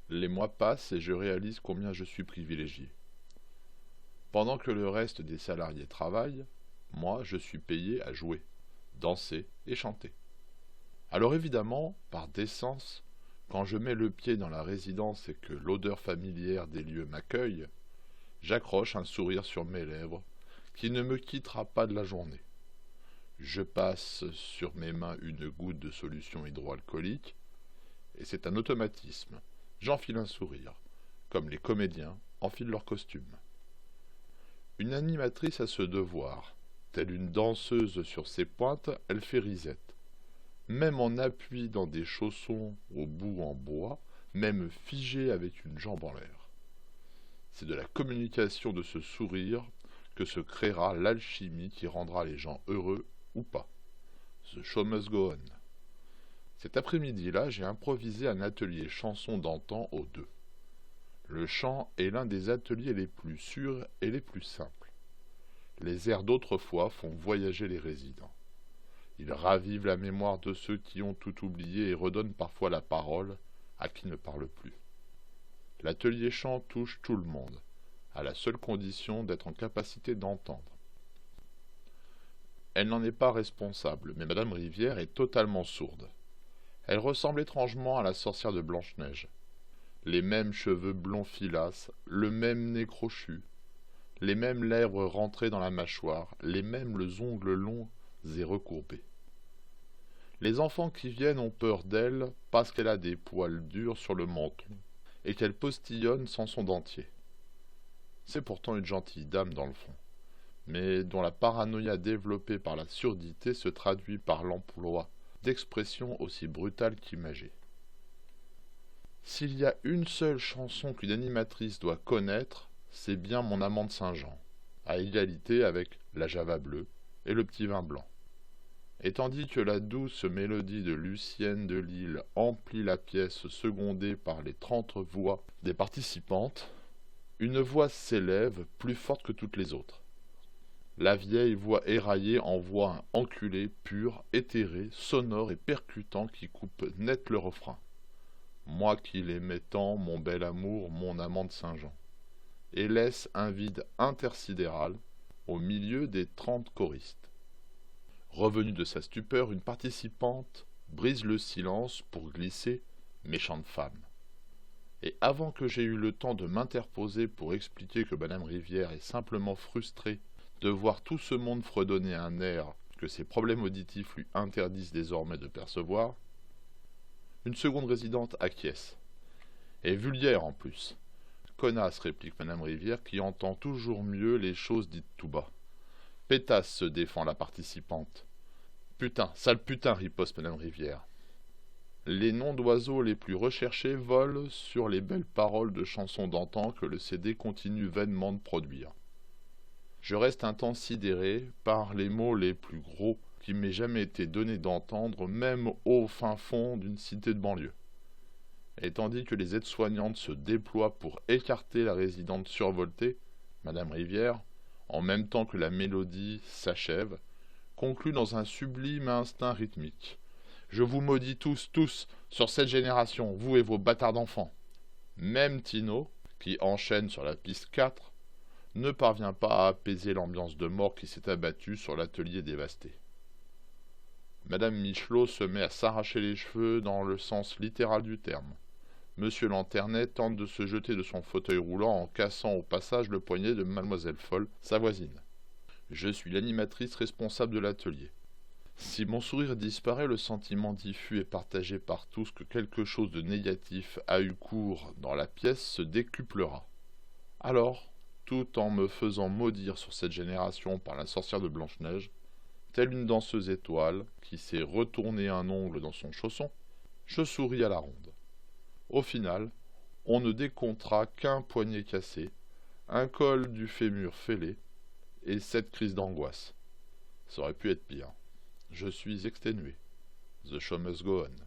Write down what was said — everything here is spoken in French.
Les mois passent et je réalise combien je suis privilégié. Pendant que le reste des salariés travaillent, moi je suis payé à jouer, danser et chanter. Alors évidemment, par décence, quand je mets le pied dans la résidence et que l'odeur familière des lieux m'accueille, j'accroche un sourire sur mes lèvres qui ne me quittera pas de la journée. Je passe sur mes mains une goutte de solution hydroalcoolique et c'est un automatisme. J'enfile un sourire, comme les comédiens enfilent leur costume. Une animatrice a ce devoir. Telle une danseuse sur ses pointes, elle fait risette. Même en appui dans des chaussons au bout en bois, même figée avec une jambe en l'air. C'est de la communication de ce sourire que se créera l'alchimie qui rendra les gens heureux ou pas. The show must go on. Cet après-midi-là, j'ai improvisé un atelier chanson d'antan aux deux. Le chant est l'un des ateliers les plus sûrs et les plus simples. Les airs d'autrefois font voyager les résidents. Ils ravivent la mémoire de ceux qui ont tout oublié et redonnent parfois la parole à qui ne parle plus. L'atelier chant touche tout le monde, à la seule condition d'être en capacité d'entendre. Elle n'en est pas responsable, mais Madame Rivière est totalement sourde. Elle ressemble étrangement à la sorcière de Blanche-Neige. Les mêmes cheveux blonds filasses, le même nez crochu, les mêmes lèvres rentrées dans la mâchoire, les mêmes ongles longs et recourbés. Les enfants qui viennent ont peur d'elle parce qu'elle a des poils durs sur le menton et qu'elle postillonne sans son dentier. C'est pourtant une gentille dame dans le fond, mais dont la paranoïa développée par la surdité se traduit par l'emploi d'expressions aussi brutales qu'imagées. S'il y a une seule chanson qu'une animatrice doit connaître, c'est bien Mon amant de Saint-Jean, à égalité avec La Java bleue et Le petit vin blanc. Et tandis que la douce mélodie de Lucienne de Lille emplit la pièce secondée par les 30 voix des participantes, une voix s'élève plus forte que toutes les autres. La vieille voix éraillée envoie un enculé pur, éthéré, sonore et percutant qui coupe net le refrain. Moi qui l'aimais tant, mon bel amour, mon amant de Saint-Jean, et laisse un vide intersidéral au milieu des 30 choristes. Revenue de sa stupeur, une participante brise le silence pour glisser « méchante femme ». Et avant que j'aie eu le temps de m'interposer pour expliquer que Madame Rivière est simplement frustrée de voir tout ce monde fredonner un air que ses problèmes auditifs lui interdisent désormais de percevoir, une seconde résidente acquiesce. Et vulgaire en plus. Connasse, réplique Madame Rivière, qui entend toujours mieux les choses dites tout bas. Pétasse, se défend la participante. Putain, sale putain, riposte Madame Rivière. Les noms d'oiseaux les plus recherchés volent sur les belles paroles de chansons d'antan que le CD continue vainement de produire. Je reste un temps sidéré par les mots les plus gros qui m'aient jamais été donné d'entendre, même au fin fond d'une cité de banlieue. Et tandis que les aides-soignantes se déploient pour écarter la résidente survoltée, Madame Rivière, en même temps que la mélodie s'achève, conclut dans un sublime instinct rythmique. Je vous maudis tous, sur cette génération, vous et vos bâtards d'enfants. Même Tino, qui enchaîne sur la piste 4, ne parvient pas à apaiser l'ambiance de mort qui s'est abattue sur l'atelier dévasté. Madame Michelot se met à s'arracher les cheveux dans le sens littéral du terme. Monsieur Lanternet tente de se jeter de son fauteuil roulant en cassant au passage le poignet de Mademoiselle Folle, sa voisine. Je suis l'animatrice responsable de l'atelier. Si mon sourire disparaît, le sentiment diffus et partagé par tous que quelque chose de négatif a eu cours dans la pièce se décuplera. Alors, tout en me faisant maudire sur cette génération par la sorcière de Blanche-Neige, telle une danseuse étoile qui s'est retourné un ongle dans son chausson, je souris à la ronde. Au final, on ne décomptera qu'un poignet cassé, un col du fémur fêlé et 7 crises d'angoisse. Ça aurait pu être pire. Je suis exténué. The show must go on.